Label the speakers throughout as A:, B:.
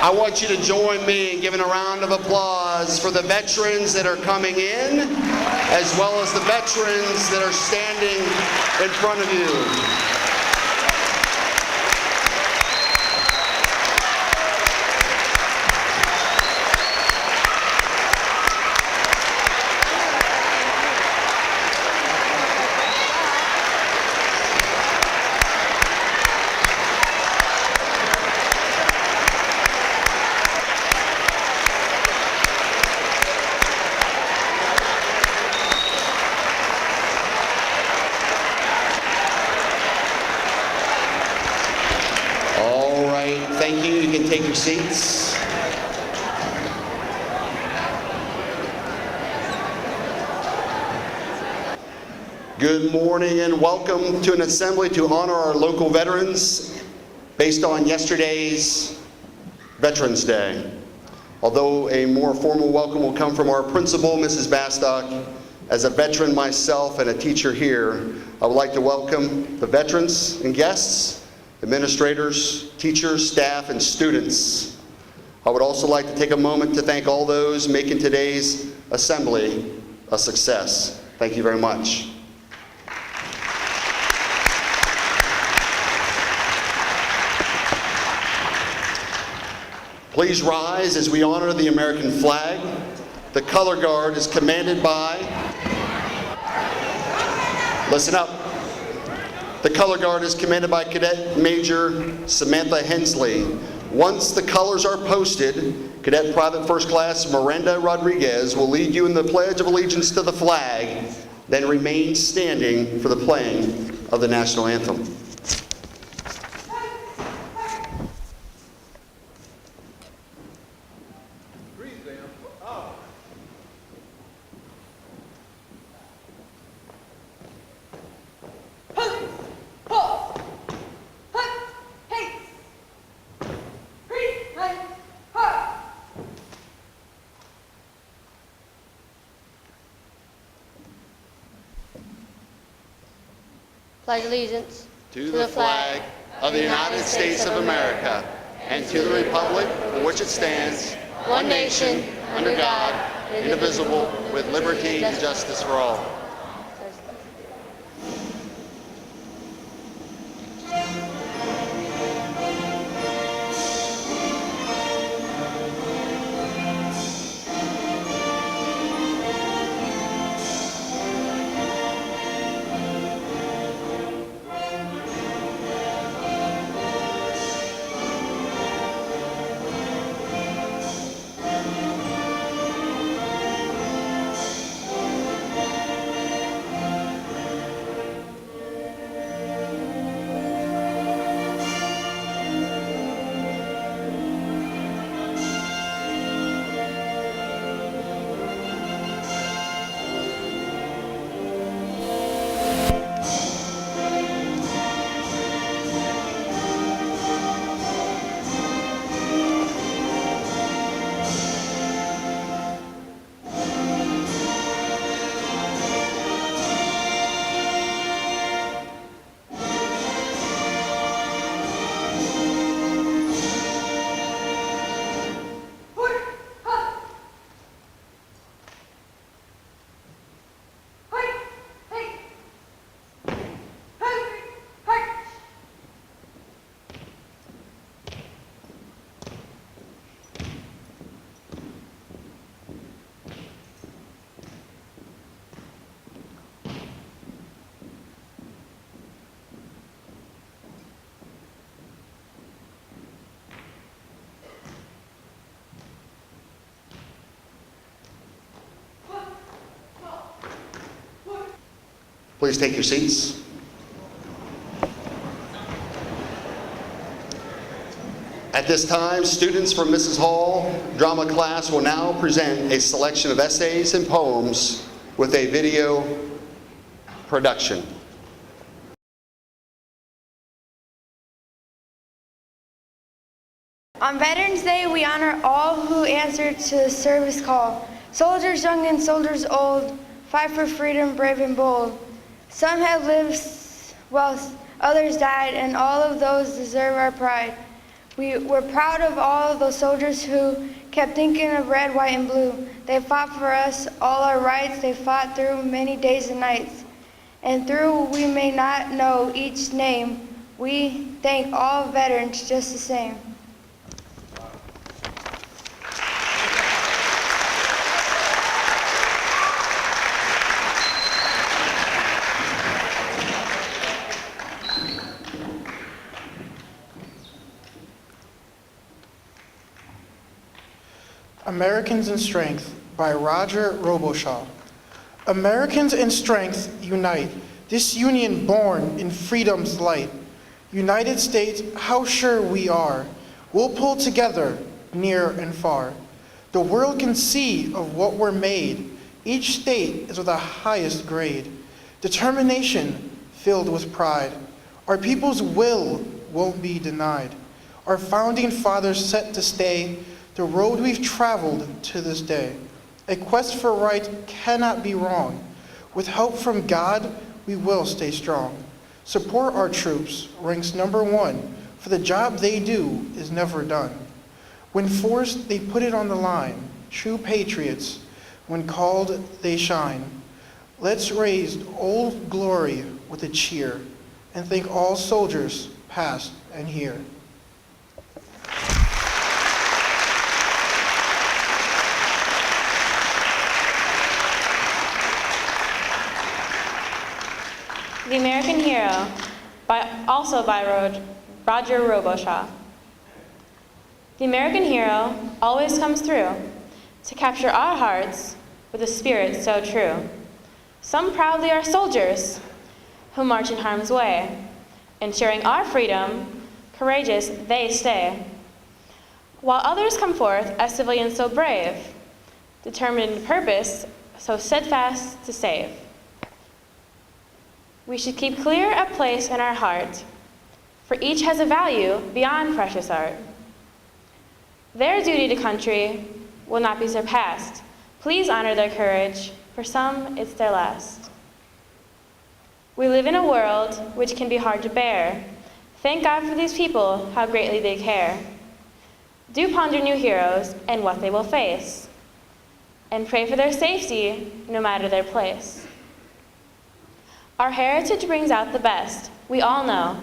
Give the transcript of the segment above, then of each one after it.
A: I want you to join me in giving a round of applause for the veterans that are coming in, as well as the veterans that are standing in front of you. Thank you. You can take your seats. Good morning and welcome to an assembly to honor our local veterans based on yesterday's Veterans Day. Although a more formal welcome will come from our principal, Mrs. Bastock, as a veteran myself and a teacher here, I would like to welcome the veterans and guests, administrators, teachers, staff, and students. I would also like to take a moment to thank all those making today's assembly a success. Thank you very much. Please rise as we honor the American flag. The color guard is commanded by, listen up. The color guard is commanded by Cadet Major Samantha Hensley. Once the colors are posted, Cadet Private First Class Miranda Rodriguez will lead you in the Pledge of Allegiance to the flag, then remain standing for the playing of the National Anthem.
B: Pledge allegiance
A: to the flag of the United States of America and to the republic for which it stands, one nation, under God, indivisible, with liberty and justice for all. Please take your seats. At this time, students from Mrs. Hall drama class will now present a selection of essays and poems with a video production.
C: On Veterans Day, we honor all who answered to the service call. Soldiers young and soldiers old, fight for freedom, brave and bold. Some have lived while others died, and all of those deserve our pride. We're proud of all of those soldiers who kept thinking of red, white, and blue. They fought for us, all our rights. They fought through many days and nights. And though we may not know each name, we thank all veterans just the same.
D: Americans in Strength by Roger Roboshaw. Americans in strength unite, this union born in freedom's light. United States, how sure we are, we'll pull together near and far. The world can see of what we're made. Each state is of the highest grade. Determination filled with pride. Our people's will won't be denied. Our founding fathers set to stay the road we've traveled to this day. A quest for right cannot be wrong. With help from God, we will stay strong. Support our troops, ranks #1, for the job they do is never done. When forced, they put it on the line. True patriots, when called, they shine. Let's raise Old Glory with a cheer and thank all soldiers, past and here.
E: The American Hero, also by Roger Roboshaw. The American hero always comes through to capture our hearts with a spirit so true. Some proudly are soldiers who march in harm's way, ensuring our freedom, courageous they stay. While others come forth as civilians so brave, determined in purpose, so steadfast to save. We should keep clear a place in our heart, for each has a value beyond precious art. Their duty to country will not be surpassed. Please honor their courage, for some it's their last. We live in a world which can be hard to bear. Thank God for these people, how greatly they care. Do ponder new heroes and what they will face, and pray for their safety, no matter their place. Our heritage brings out the best, we all know.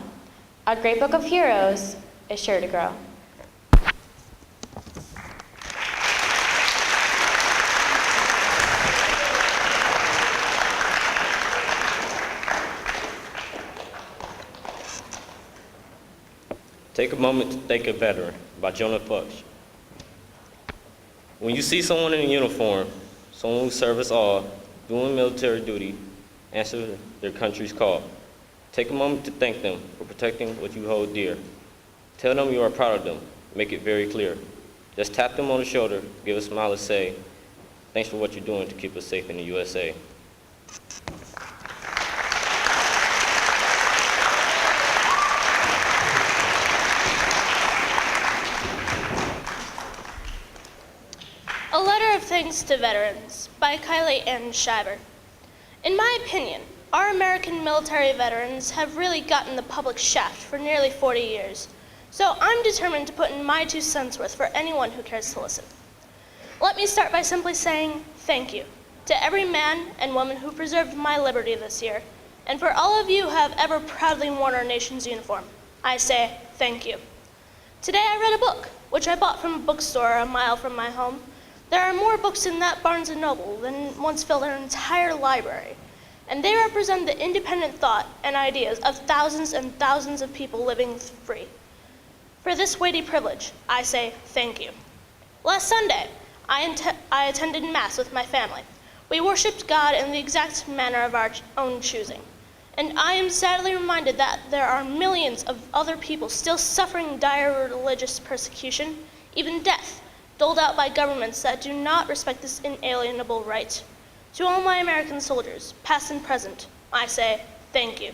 E: Our great book of heroes is sure to grow.
F: Take a moment to thank a veteran by Jonah Fuchs. When you see someone in a uniform, someone who serves us all, doing military duty, answer their country's call. Take a moment to thank them for protecting what you hold dear. Tell them you are proud of them. Make it very clear. Just tap them on the shoulder, give a smile and say, thanks for what you're doing to keep us safe in the USA.
G: A Letter of Thanks to Veterans by Kylie Ann Schreiber. In my opinion, our American military veterans have really gotten the public shaft for nearly 40 years, so I'm determined to put in my 2 cents worth for anyone who cares to listen. Let me start by simply saying thank you to every man and woman who preserved my liberty this year, and for all of you who have ever proudly worn our nation's uniform, I say thank you. Today I read a book, which I bought from a bookstore a mile from my home. There are more books in that Barnes & Noble than once filled an entire library, and they represent the independent thought and ideas of thousands and thousands of people living free. For this weighty privilege, I say thank you. Last Sunday, I attended Mass with my family. We worshiped God in the exact manner of our own choosing, and I am sadly reminded that there are millions of other people still suffering dire religious persecution, even death, doled out by governments that do not respect this inalienable right. To all my American soldiers, past and present, I say thank you.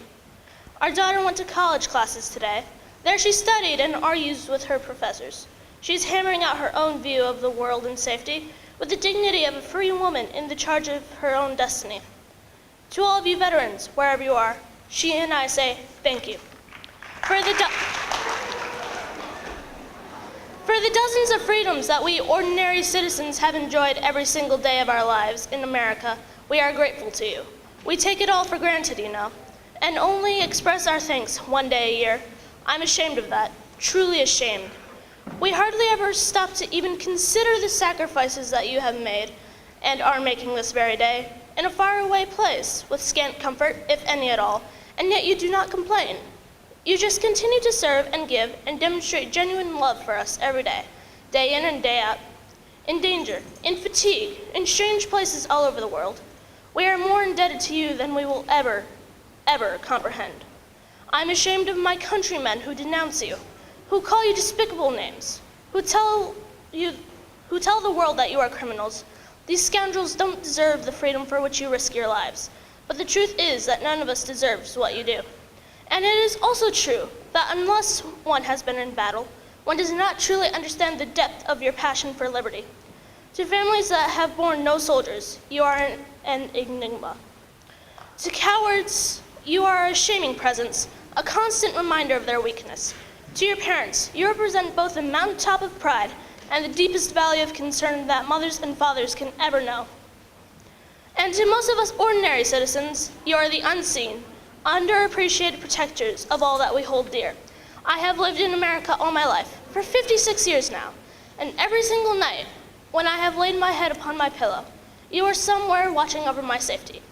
G: Our daughter went to college classes today. There she studied and argued with her professors. She's hammering out her own view of the world and safety with the dignity of a free woman in the charge of her own destiny. To all of you veterans, wherever you are, she and I say thank you. the dozens of freedoms that we ordinary citizens have enjoyed every single day of our lives in America, we are grateful to you. We take it all for granted, you know, and only express our thanks one day a year. I'm ashamed of that, truly ashamed. We hardly ever stop to even consider the sacrifices that you have made and are making this very day in a faraway place with scant comfort, if any at all, and yet you do not complain. You just continue to serve and give and demonstrate genuine love for us every day in and day out, in danger, in fatigue, in strange places all over the world. We are more indebted to you than we will ever comprehend. I'm ashamed of my countrymen who denounce you, who call you despicable names, who tell the world that you are criminals. These scoundrels don't deserve the freedom for which you risk your lives. But the truth is that none of us deserves what you do. And it is also true that unless one has been in battle, one does not truly understand the depth of your passion for liberty. To families that have borne no soldiers, you are an enigma. To cowards, you are a shaming presence, a constant reminder of their weakness. To your parents, you represent both the mountaintop of pride and the deepest valley of concern that mothers and fathers can ever know. And to most of us ordinary citizens, you are the unseen, underappreciated protectors of all that we hold dear. I have lived in America all my life, for 56 years now, and every single night, when I have laid my head upon my pillow, you are somewhere watching over my safety.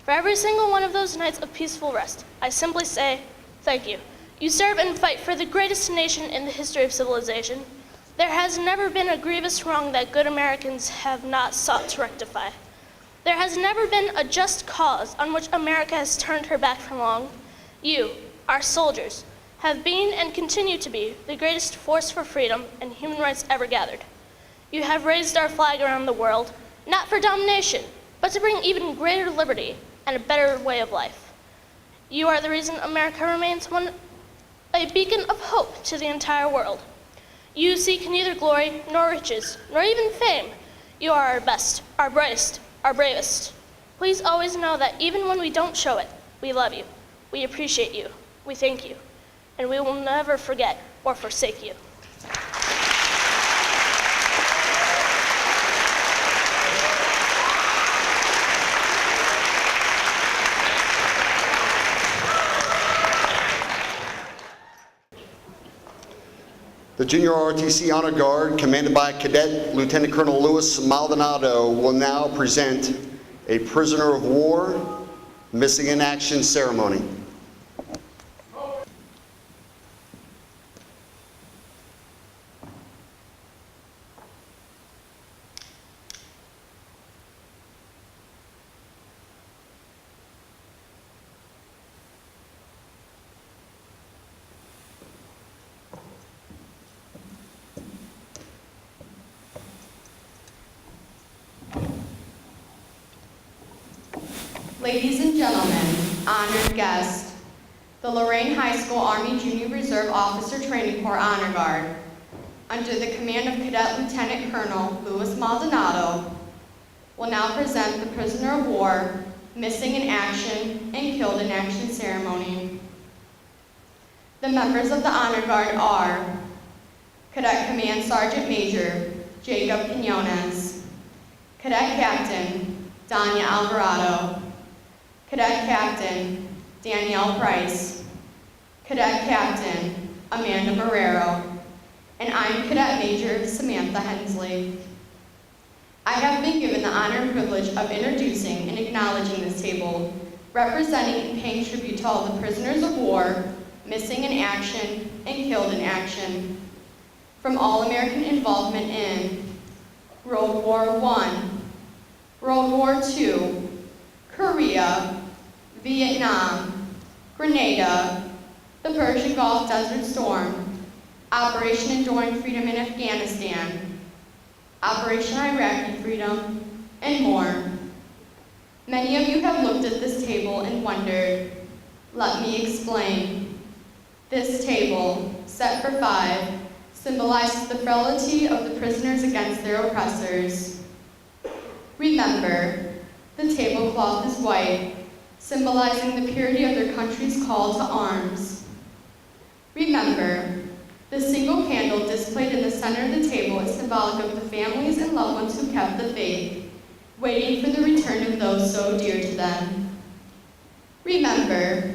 G: For every single one of those nights of peaceful rest, I simply say, thank you. You serve and fight for the greatest nation in the history of civilization. There has never been a grievous wrong that good Americans have not sought to rectify. There has never been a just cause on which America has turned her back for long. You, our soldiers, have been and continue to be the greatest force for freedom and human rights ever gathered. You have raised our flag around the world, not for domination, but to bring even greater liberty and a better way of life. You are the reason America remains a beacon of hope to the entire world. You seek neither glory nor riches, nor even fame. You are our best, our brightest, our bravest. Please always know that even when we don't show it, we love you, we appreciate you, we thank you, and we will never forget or forsake you.
A: The Junior ROTC Honor Guard, commanded by Cadet Lieutenant Colonel Louis Maldonado, will now present a prisoner of war missing in action ceremony.
H: Ladies and gentlemen, honored guests, the Lorain High School Army Junior Reserve Officer Training Corps Honor Guard, under the command of Cadet Lieutenant Colonel Louis Maldonado, will now present the prisoner of war, missing in action and killed in action ceremony. The members of the Honor Guard are Cadet Command Sergeant Major Jacob Quinones, Cadet Captain Danya Alvarado, Cadet Captain Danielle Price, Cadet Captain Amanda Barrero, and I'm Cadet Major Samantha Hensley. I have been given the honor and privilege of introducing and acknowledging this table, representing and paying tribute to all the prisoners of war, missing in action and killed in action, from all American involvement in World War I, World War II, Korea, Vietnam, Grenada, the Persian Gulf Desert Storm, Operation Enduring Freedom in Afghanistan, Operation Iraqi Freedom, and more. Many of you have looked at this table and wondered, let me explain. This table, set for 5, symbolizes the frailty of the prisoners against their oppressors. Remember, the tablecloth is white, symbolizing the purity of their country's call to arms. Remember, the single candle displayed in the center center of the table is symbolic of the families and loved ones who kept the faith, waiting for the return of those so dear to them. Remember,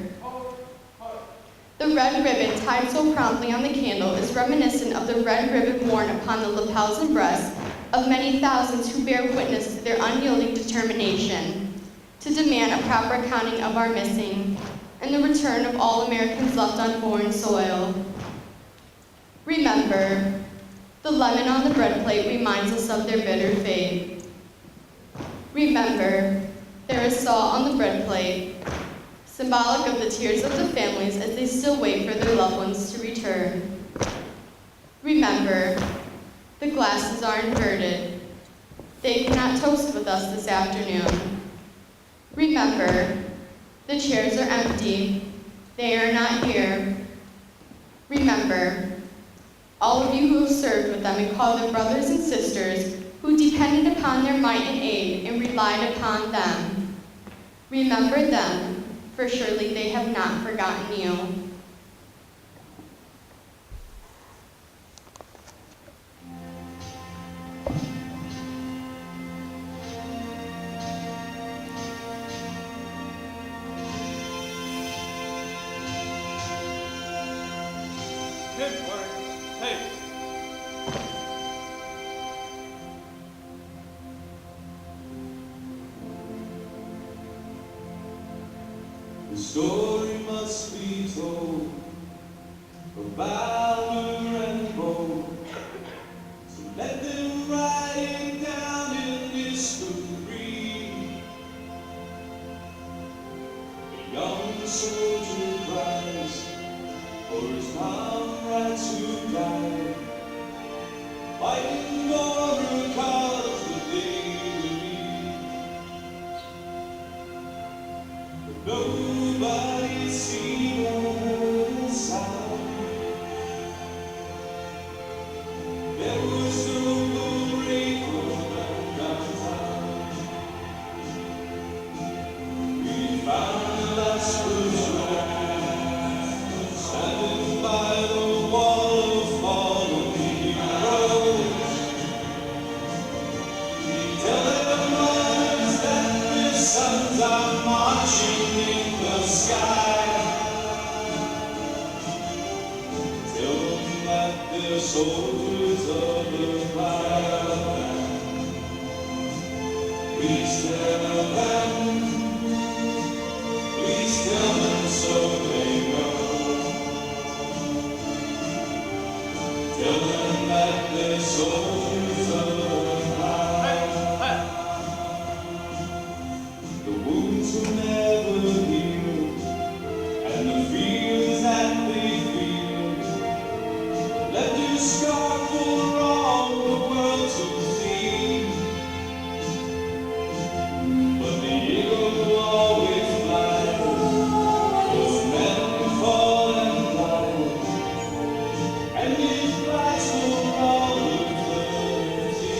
H: the red ribbon tied so promptly on the candle is reminiscent of the red ribbon worn upon the lapels and breasts of many thousands who bear witness to their unyielding determination to demand a proper accounting of our missing and the return of all Americans left on foreign soil. Remember, the lemon on the bread plate reminds us of their bitter fate. Remember, there is salt on the bread plate, symbolic of the tears of the families as they still wait for their loved ones to return. Remember, the glasses are inverted. They cannot toast with us this afternoon. Remember, the chairs are empty. They are not here. Remember, all of you who have served with them and called them brothers and sisters who depended upon their might and aid and relied upon them. Remember them, for surely they have not forgotten you.
I: The story must be told of valor and bold. So let them write it down in history. A young soldier cries for his comrades who died, fighting for a cause that they believe. But nobody seen or heard a sound. There was no Lorain downtown. We found the last standing by the wall of fallen heroes. We tell their mothers that their sons are marching in the sky. Tell them that they're soldiers of the fire. Please tell them, please tell them so they know. Tell them that they're soldiers of the fire. The wounds will never heal, and the fears that they feel, let their scar for all the world to see. But the eagle will always fly, those men who fall and die, and it flies for all eternity.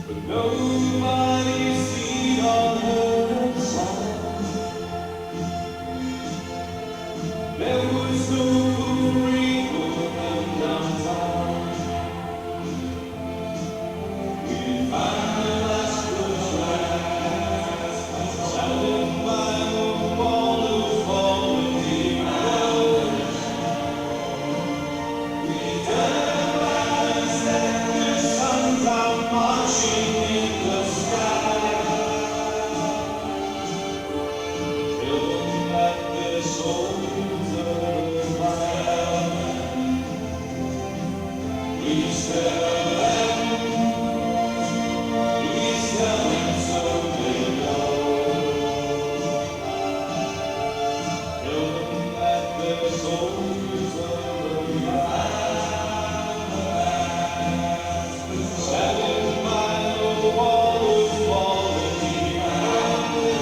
I: But nobody's seen or heard a sound. There was no Lorain downtown. We found the last track, standing by the wall of fallen heroes. We tell their lives that their sons are marching in the sky. Tell them that they're soldiers of the fire. Please tell them, please tell them so they know. Tell them that they're soldiers of the fire. Standing by the wall of fallen heroes.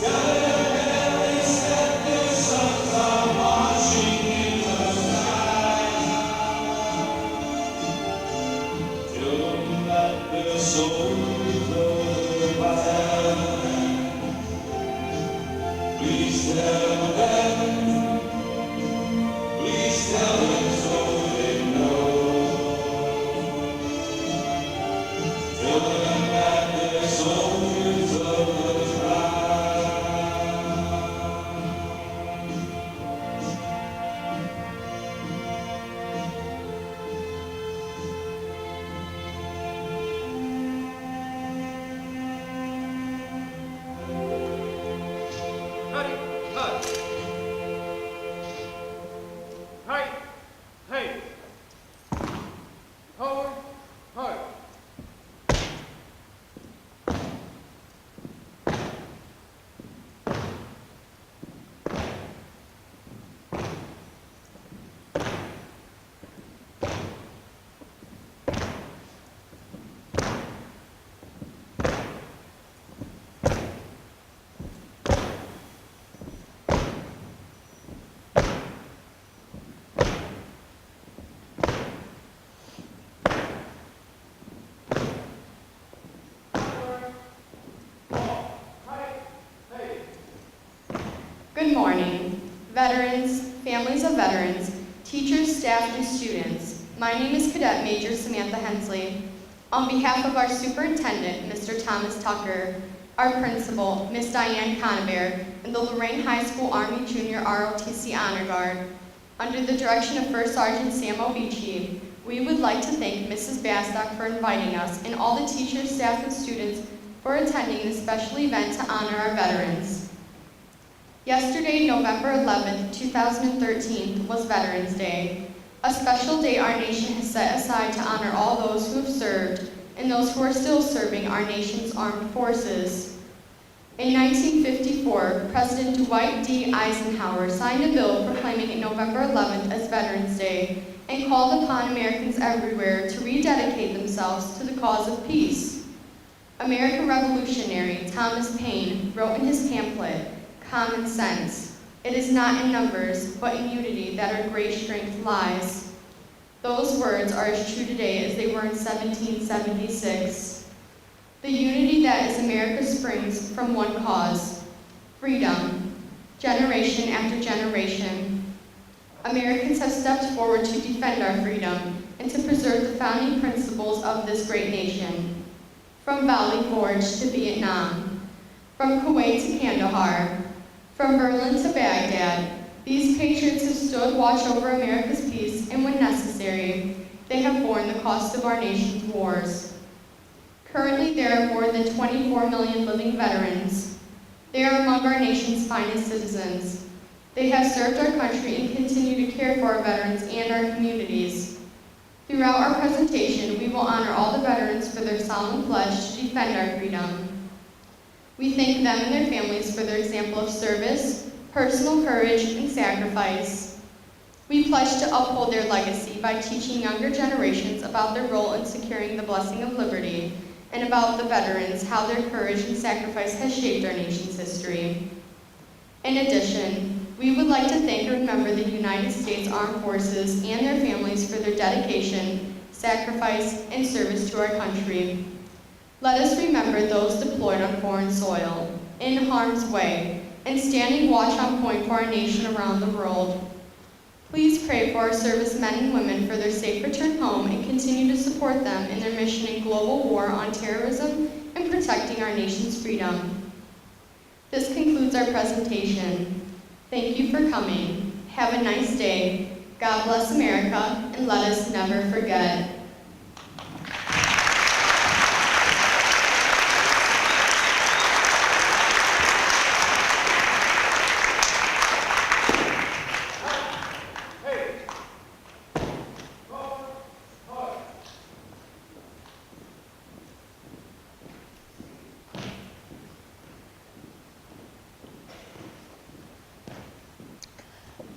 I: Tell their parents that their sons are marching in the sky.
H: veterans, families of veterans, teachers, staff, and students. My name is Cadet Major Samantha Hensley. On behalf of our superintendent, Mr. Thomas Tucker, our principal, Ms. Diane Conover, and the Lorain High School Army Junior ROTC Honor Guard, under the direction of First Sergeant Sam Obici, we would like to thank Mrs. Bastock for inviting us and all the teachers, staff, and students for attending this special event to honor our veterans. Yesterday, November 11th, 2013, was Veterans Day, a special day our nation has set aside to honor all those who have served and those who are still serving our nation's armed forces. In 1954, President Dwight D. Eisenhower signed a bill proclaiming November 11th as Veterans Day and called upon Americans everywhere to rededicate themselves to the cause of peace. American revolutionary Thomas Paine wrote in his pamphlet, Common Sense, "It is not in numbers, but in unity that our great strength lies." Those words are as true today as they were in 1776. The unity that is America springs from one cause, freedom, generation after generation. Americans have stepped forward to defend our freedom and to preserve the founding principles of this great nation. From Valley Forge to Vietnam, from Kuwait to Kandahar, from Berlin to Baghdad, these patriots have stood watch over America's peace, and when necessary, they have borne the cost of our nation's wars. Currently, there are more than 24 million living veterans. They are among our nation's finest citizens. They have served our country and continue to care for our veterans and our communities. Throughout our presentation, we will honor all the veterans for their solemn pledge to defend our freedom. We thank them and their families for their example of service, personal courage, and sacrifice. We pledge to uphold their legacy by teaching younger generations about their role in securing the blessing of liberty and about the veterans, how their courage and sacrifice has shaped our nation's history. In addition, we would like to thank and remember the United States Armed Forces and their families for their dedication, sacrifice, and service to our country. Let us remember those deployed on foreign soil, in harm's way, and standing watch on point for our nation around the world. Please pray for our servicemen and women for their safe return home and continue to support them in their mission in global war on terrorism and protecting our nation's freedom. This concludes our presentation. Thank you for coming. Have a nice day. God bless America, and let us never forget.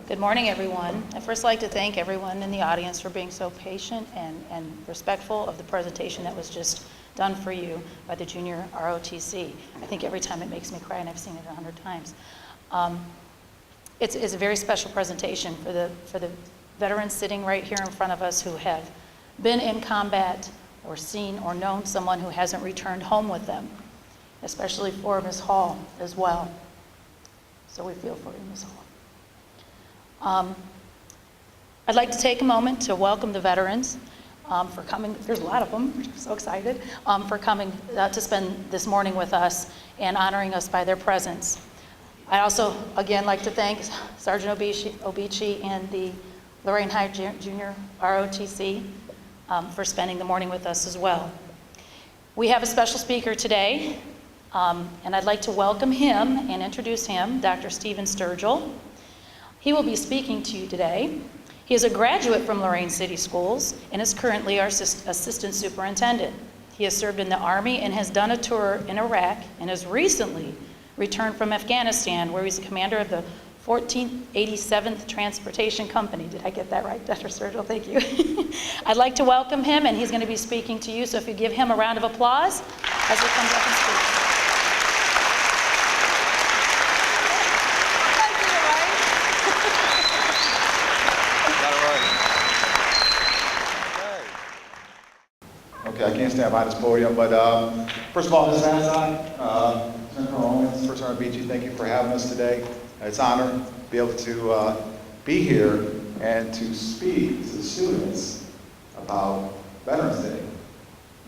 J: Good morning, everyone. I'd first like to thank everyone in the audience for being so patient and respectful of the presentation that was just done for you by the Junior ROTC. I think every time it makes me cry, and I've seen it 100 times. It's a very special presentation for the veterans sitting right here in front of us who have been in combat or seen or known someone who hasn't returned home with them, especially for Ms. Hall as well. So we feel for you, Ms. Hall. I'd like to take a moment to welcome the veterans for coming. There's a lot of them. We're so excited for coming to spend this morning with us and honoring us by their presence. I also, again, like to thank Sergeant Obici and the Lorain High Junior ROTC for spending the morning with us as well. We have a special speaker today, and I'd like to welcome him and introduce him, Dr. Stephen Sturgill. He will be speaking to you today. He is a graduate from Lorain City Schools and is currently our assistant superintendent. He has served in the Army and has done a tour in Iraq and has recently returned from Afghanistan, where he's the commander of the 1487th Transportation Company. Did I get that right, Dr. Sturgill? Thank you. I'd like to welcome him, and he's going to be speaking to you, so if you give him a round of applause as he comes up and speaks.
K: Okay, I can't stand behind this podium, but first of all, Ms. Bastock, Senator Owens, First Sergeant Beachy, thank you for having us today. It's an honor be able to be here and to speak to the students about Veterans Day.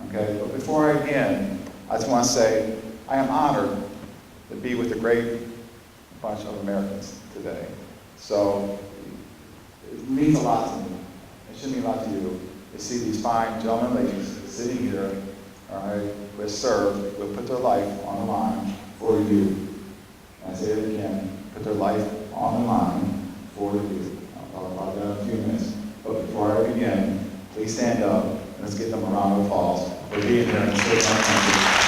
K: Okay, but before I begin, I just want to say I am honored to be with a great bunch of Americans today. So it means a lot to me. It should mean a lot to you to see these fine gentlemen and ladies sitting here, all right, who have served, who have put their life on the line for you. And I say it again, put their life on the line for you. I'll talk about that in a few minutes. But before I begin, please stand up and let's give them a round of applause for being here and serving our country.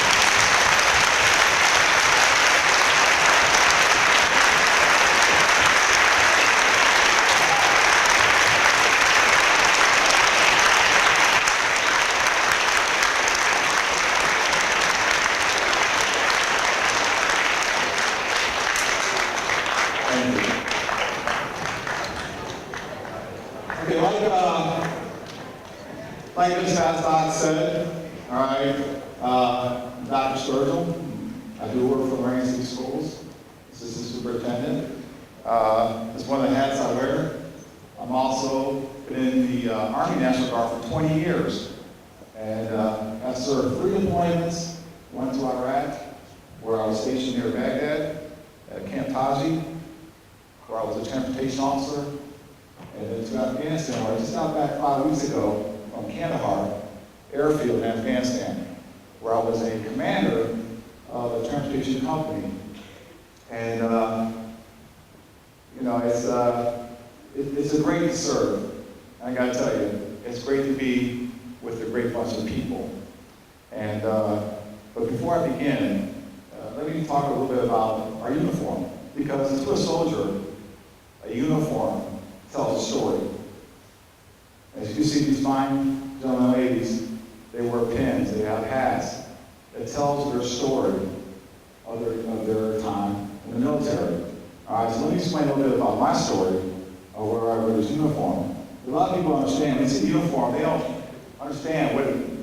K: Okay, like Ms. Hasbach said, all right, Dr. Sturgill, I do work for Lorain City Schools, assistant superintendent. It's one of the hats I wear. I'm also been in the Army National Guard for 20 years, and I've served 3 deployments, one to Iraq, where I was stationed near Baghdad, at Camp Taji, where I was a transportation officer, and then to Afghanistan, where I just got back 5 weeks ago from Kandahar Airfield in Afghanistan, where I was a commander of a transportation company. And, you know, it's a great to serve. I gotta tell you, it's great to be with a great bunch of people. And, but before I begin, let me talk a little bit about our uniform, because to a soldier, a uniform tells a story. As you can see, these fine gentlemen and ladies, they wear pins, they have hats. It tells their story of their time in the military. All right, so let me explain a little bit about my story of where I wear this uniform. A lot of people understand, when they say uniform, they don't understand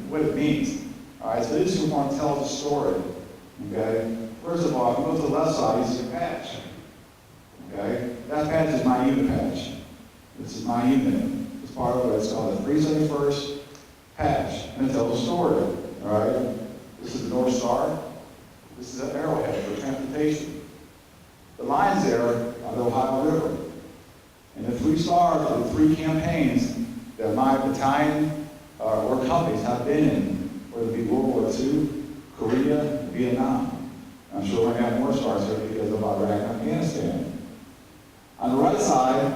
K: what it means. All right, so this uniform tells a story. Okay? First of all, if you go to the left side, you see a patch. Okay? That patch is my unit patch. This is my unit. It's part of it. It's called the 371st patch. And it tells a story. All right? This is the North Star. This is an arrowhead for transportation. The lines there are the Ohio River. And the 3 stars are the 3 campaigns that my battalion or companies have been in, whether it be World War II, Korea, Vietnam. I'm sure we're going to have more stars here because of Iraq and Afghanistan. On the right side,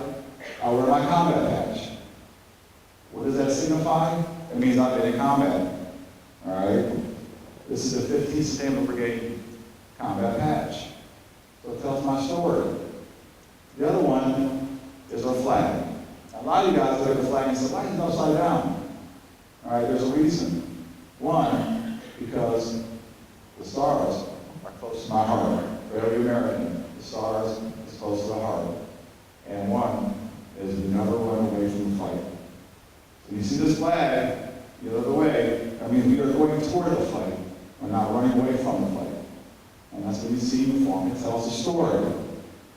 K: I wear my combat patch. What does that signify? It means I've been in combat. All right? This is the 15th Sustainable Brigade combat patch. So it tells my story. The other one is our flag. Now, a lot of you guys look at the flag and say, why is it upside down? All right, there's a reason. One, because the stars are close to my heart. For every American, the stars is close to the heart. And one is we never run away from the fight. So you see this flag, you look away, that means we are going toward the fight. We're not running away from the fight. And that's when you see uniform. It tells a story.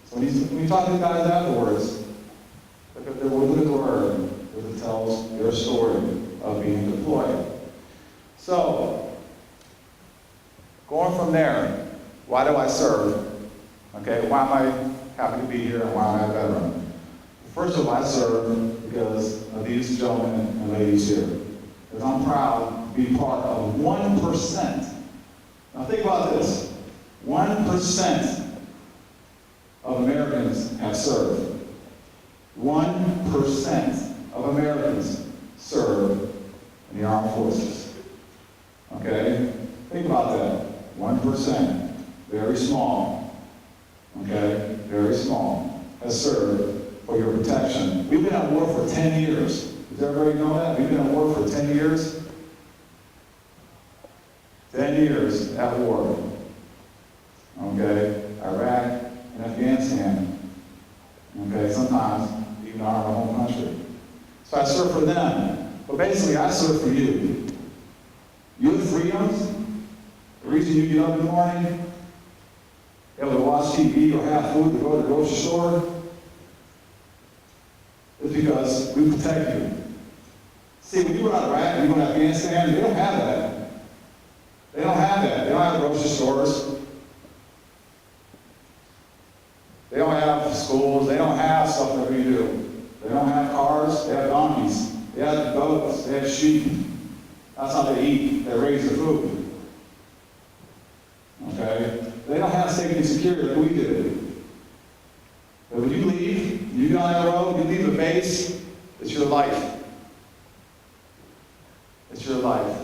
K: So when you talk to the guys afterwards, look at the word, because it tells their story of being deployed. So, going from there, why do I serve? Okay, why am I happy to be here and why am I a veteran? First of all, I serve because of these gentlemen and ladies here. Because I'm proud to be part of 1%. Now think about this. 1% of Americans have served. 1% of Americans serve in the armed forces. Okay? Think about that. 1%. Very small. Okay? Very small. Has served for your protection. We've been at war for 10 years. Does everybody know that? We've been at war for 10 years. 10 years at war. Okay? Iraq and Afghanistan. Okay? Sometimes even our home country. So I serve for them. But basically, I serve for you. Your freedoms, the reason you get up in the morning, able to watch TV or have food to go to the grocery store, is because we protect you. See, when you go out of Iraq and you go to Afghanistan, they don't have that. They don't have that. They don't have grocery stores. They don't have schools. They don't have stuff that we do. They don't have cars. They have donkeys. They have goats. They have sheep. That's how they eat. They raise their food. Okay? They don't have safety and security like we do. But when you leave, you go on that road, you leave the base, it's your life. It's your life.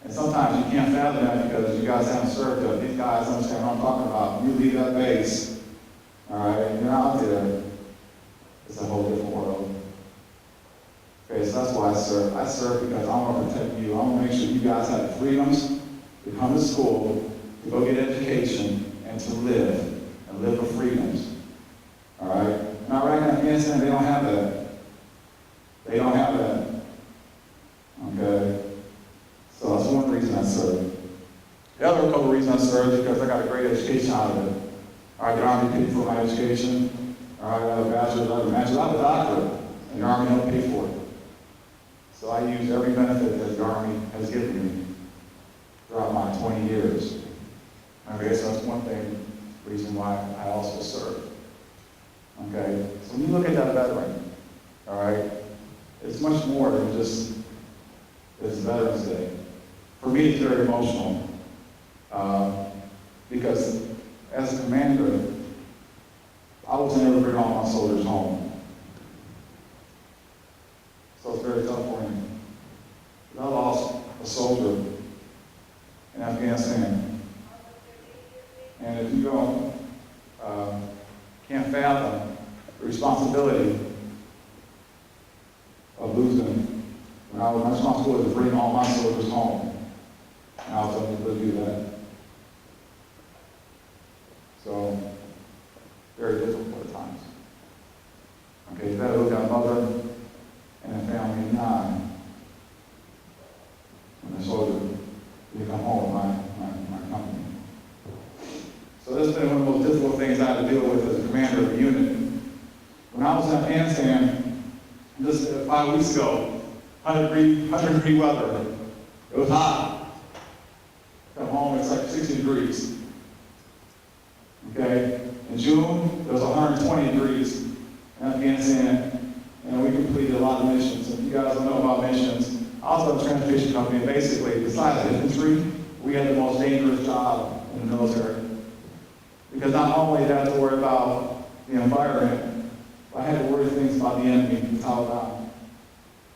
K: And sometimes you can't fathom that because you guys haven't served them. These guys understand what I'm talking about. You leave that base, all right, and you're out there. It's a whole different world. Okay, so that's why I serve. I serve because I want to protect you. I want to make sure you guys have the freedoms to come to school, to go get education, and to live, and live for freedoms. All right? In Iraq and Afghanistan, they don't have that. They don't have that. Okay? So that's one reason I serve. The other couple reasons I serve is because I got a great education out of it. All right, the Army paid for my education. All right, I have a bachelor's, I have a master's, I have a doctorate, and the Army helped pay for it. So I use every benefit that the Army has given me throughout my 20 years. Okay, so that's one reason why I also serve. Okay, so when you look at that veteran, all right, it's much more than just it's Veterans Day. For me, it's very emotional because as a commander, I was never bring all my soldiers home. So it's very tough for me. I lost a soldier in Afghanistan. And if you don't, can't fathom the responsibility of losing, my responsibility was to bring all my soldiers home. And I was able to do that. So, very difficult at times. Okay, you better look at a mother and a family of 9. And a soldier, you come home with my company. So this has been one of the most difficult things I had to deal with as a commander of a unit. When I was in Afghanistan, just 5 weeks ago, 100-degree weather. It was hot. Come home, it's like 60 degrees. Okay? In June, it was 120 degrees in Afghanistan, and we completed a lot of missions. If you guys don't know about missions, I was on a transportation company, and basically, besides infantry, we had the most dangerous job in the military. Because not only did I have to worry about the environment, but I had to worry things about the enemy, the Taliban,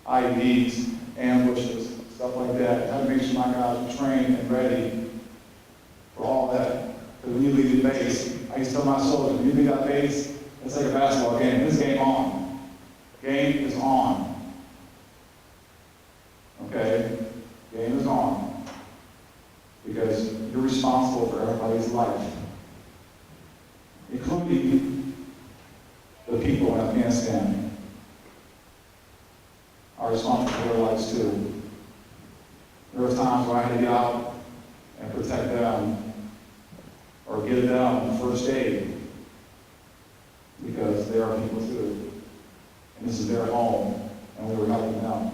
K: IEDs, ambushes, stuff like that. I had to make sure my guys were trained and ready for all that. Because when you leave the base, I used to tell my soldiers, when you leave that base, it's like a basketball game. This game on. Game is on. Okay? Game is on. Because you're responsible for everybody's life, including the people in Afghanistan are responsible for their lives too. There were times where I had to get out and protect them or give them first aid because they are people too. And this is their home, and we were helping them.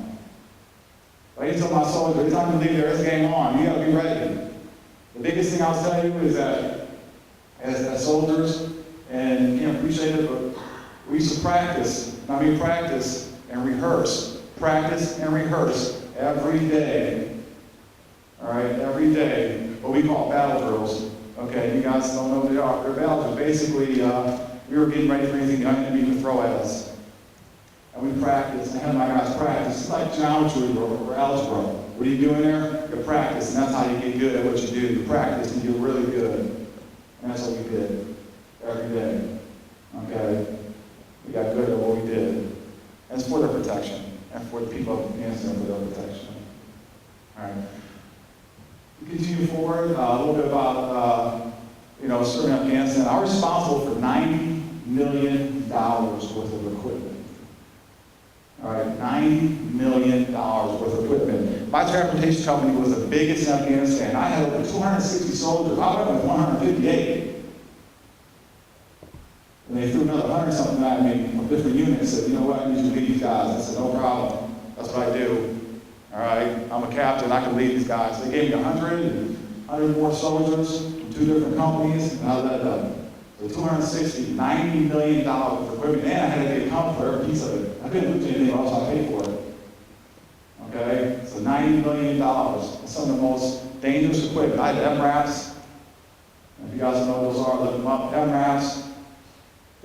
K: But I used to tell my soldiers, every time you leave there, it's game on. You gotta be ready. The biggest thing I'll tell you is that as soldiers, and you can't appreciate it, but we used to practice and rehearse. Practice and rehearse every day. All right, every day. What we call battle drills. Okay, you guys don't know what they are. They're battle drills. Basically, we were getting ready for anything the enemy would throw at us. And we practiced, and I had my guys practice. It's like geometry or algebra. What are you doing there? You practice, and that's how you get good at what you do. You practice, and you're really good. And that's what we did every day. Okay? We got good at what we did. And it's for their protection, and for the people of Afghanistan for their protection. All right. We continue forward, a little bit about, serving Afghanistan. I'm responsible for $90 million worth of equipment. All right, $90 million worth of equipment. My transportation company was the biggest in Afghanistan. I had over 260 soldiers. I went with 158. And they threw another 100 something at me from different units, said, you know what, I need you to lead these guys. I said, no problem, that's what I do. All right, I'm a captain, I can lead these guys. They gave me 100 more soldiers from 2 different companies, and I led them. So $260, $90 million of equipment, and I had to get account for every piece of it. I couldn't lose anything else, I paid for it. Okay, so $90 million, that's some of the most dangerous equipment. I had MRAPs, if you guys know what those are, look them up. MRAPs,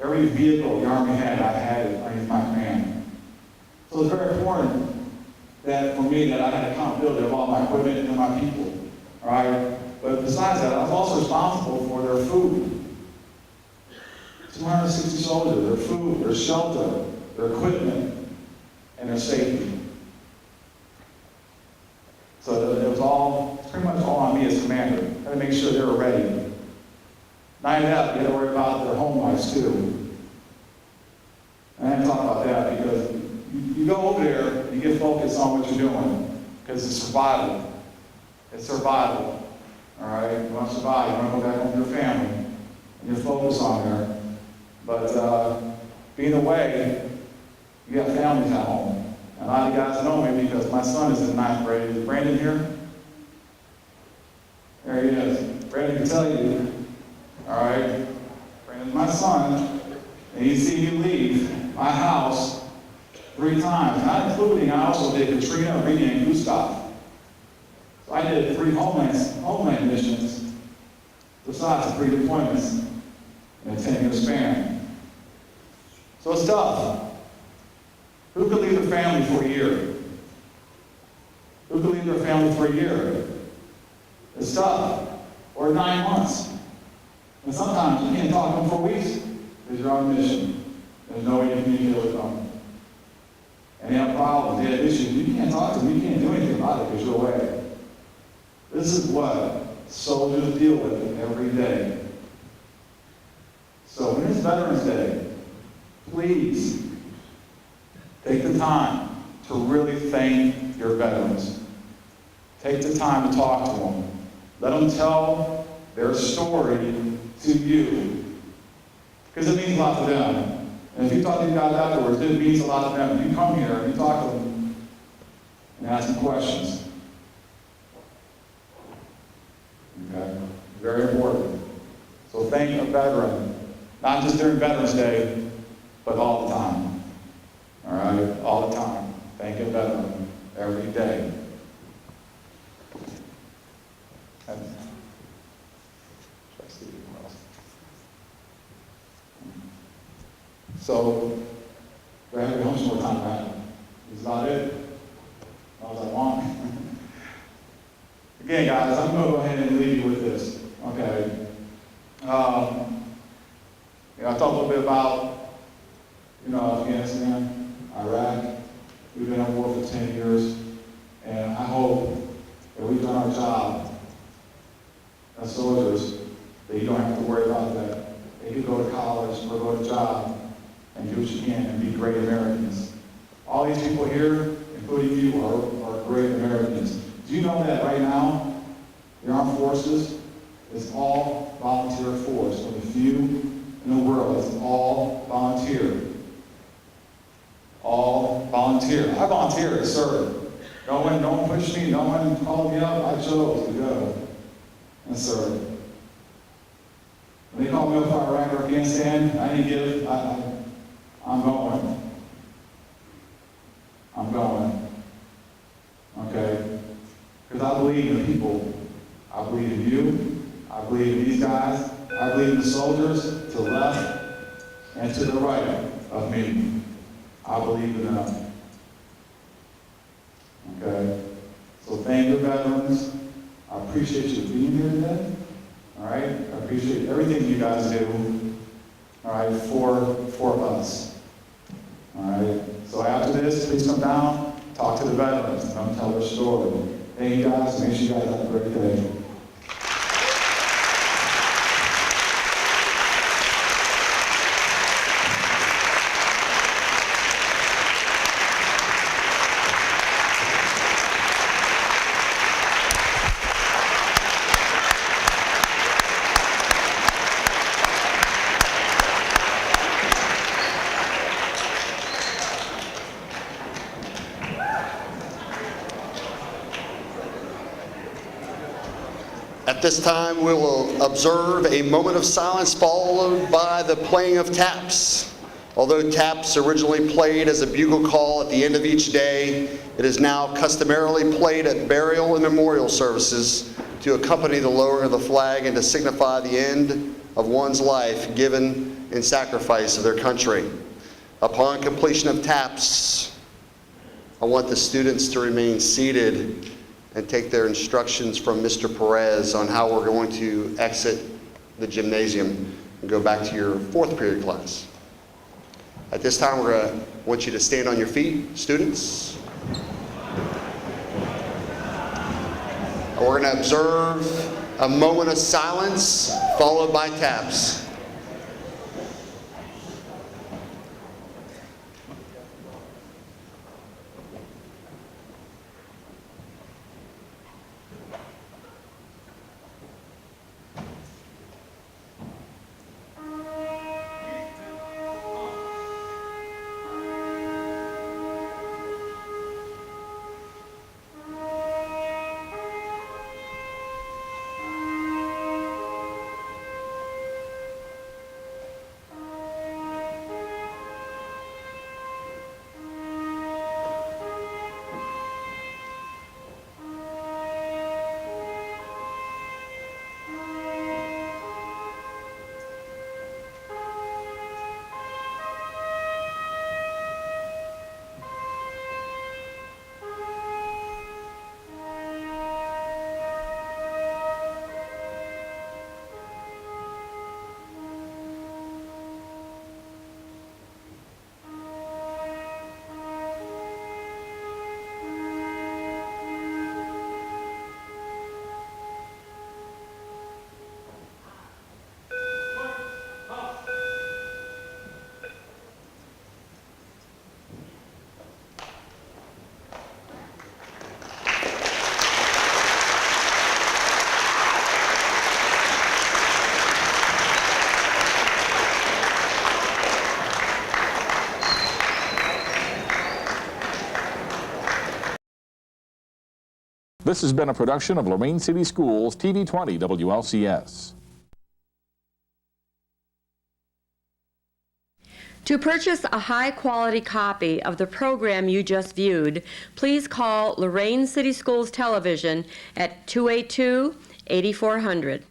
K: every vehicle the Army had, I had it underneath my command. So it's very important that for me that I had accountability of all my equipment and my people. All right? But besides that, I was also responsible for their food. 260 soldiers, their food, their shelter, their equipment, and their safety. So it was all, pretty much all on me as commander. I had to make sure they were ready. Not only that, you had to worry about their home lives too. And I didn't talk about that because you go over there and you get focused on what you're doing because it's survival. It's survival. All right? You want to survive. You want to go back home to your family. And you're focused on there. But being away, you have families at home. And a lot of you guys know me because my son is in 9th grade. Is Brandon here? There he is. Brandon can tell you. All right? Brandon's my son. And you see me leave my house 3 times. Not including, I also did Katrina, Rita, and Gustav. So I did 3 homeland missions besides the 3 deployments in a 10-year span. So it's tough. Who could leave their family for a year? Who could leave their family for a year? It's tough. Or 9 months. And sometimes you can't talk to them for weeks because you're on a mission. There's no way you can communicate with them. And they have problems, they have issues. You can't talk to them, you can't do anything about it because you're away. This is what soldiers deal with every day. So when it's Veterans Day, please take the time to really thank your veterans. Take the time to talk to them. Let them tell their story to you. Because it means a lot to them. And if you talk to these guys afterwards, it means a lot to them. You come here and you talk to them and ask them questions. Okay? Very important. So thank a veteran, not just during Veterans Day, but all the time. All right? All the time. Thank a veteran every day. And, should I see anyone else? So, do I have how much more time do I have? Is that it? All I want. Again, guys, I'm going to go ahead and leave you with this. Okay. I talked a little bit about, Afghanistan, Iraq. We've been at war for 10 years, and I hope that we've done our job as soldiers, that you don't have to worry about that. That you go to college or go to job and do what you can and be great Americans. All these people here, including you, are great Americans. Do you know that right now, the armed forces is all volunteer force? One of the few in the world that's all volunteer. All volunteer. I volunteered to serve. No one pushed me, no one called me up. I chose to go and serve. When they called me up for Iraq or Afghanistan, I didn't give. I'm going. I'm going. Okay? Because I believe in the people. I believe in you. I believe in these guys. I believe in the soldiers to the left and to the right of me. I believe in them. Okay? So thank you, veterans. I appreciate you being here today. All right? I appreciate everything you guys do. All right? For us. All right? So after this, please come down, talk to the veterans, and come tell their story. Thank you guys. Make sure you guys have a great day.
A: this time, we will observe a moment of silence followed by the playing of taps. Although taps originally played as a bugle call at the end of each day, it is now customarily played at burial and memorial services to accompany the lowering of the flag and to signify the end of one's life given in sacrifice of their country. Upon completion of taps, I want the students to remain seated and take their instructions from Mr. Perez on how we're going to exit the gymnasium and go back to your fourth period class. At this time, I want you to stand on your feet, students. We're going to observe a moment of silence followed by taps.
L: This has been a production of Lorain City Schools TV 20 WLCS.
M: To purchase a high-quality copy of the program you just viewed, please call Lorain City Schools Television at 282-8400.